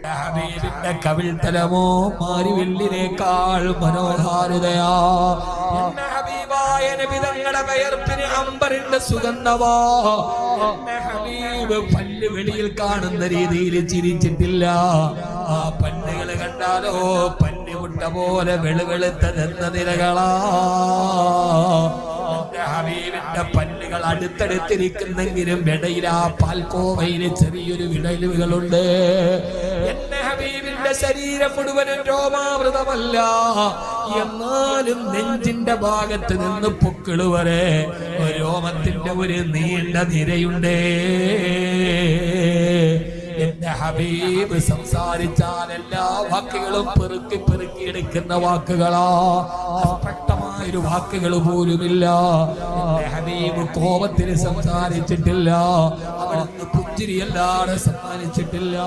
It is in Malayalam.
ഹബീബിന്റെ കവിൾത്തലമോ മാരിവില്ലിനേക്കാൾ മനോഹാരിതയാ. എന്റെ ഹബീബായ നബി തങ്ങളുടെ വയർപ്പിന് അമ്പറിന്റെ സുഗന്ധവാ. എന്റെ ഹബീബ് പല്ല് വെളിയിൽ കാണുന്ന രീതിയിൽ ചിരിച്ചിട്ടില്ല. ആ പല്ലുകൾ കണ്ടാലോ പല്ലുമുട്ട പോലെ വെളുവെളുത്ത നിരകളാ. ഹബീബിന്റെ പല്ലുകൾ അടുത്തടുത്തിരിക്കുന്നെങ്കിലും ഇടയിൽ ആ പാൽക്കോവയില് ചെറിയൊരു വിടലുകളുണ്ട്. എന്റെ ഹബീബിന്റെ ശരീരം മുഴുവനും രോമാവൃതമല്ല, എന്നാലും നെഞ്ചിന്റെ ഭാഗത്ത് നിന്ന് പൊക്കിള് വരെ രോമത്തിന്റെ ഒരു നീണ്ട നിരയുണ്ടേ. എന്റെ ഹബീബ് സംസാരിച്ചാൽ എല്ലാ വാക്കുകളും പെറുക്കി പെറുക്കി എടുക്കുന്ന വാക്കുകളാ. സ്പഷ്ടമായൊരു വാക്കുകൾ പോലുമില്ല. എന്റെ ഹബീബ് കോപത്തിന് സംസാരിച്ചിട്ടില്ല, അവിടുന്ന് പുഞ്ചിരിയല്ലാതെ സംസാരിച്ചിട്ടില്ല.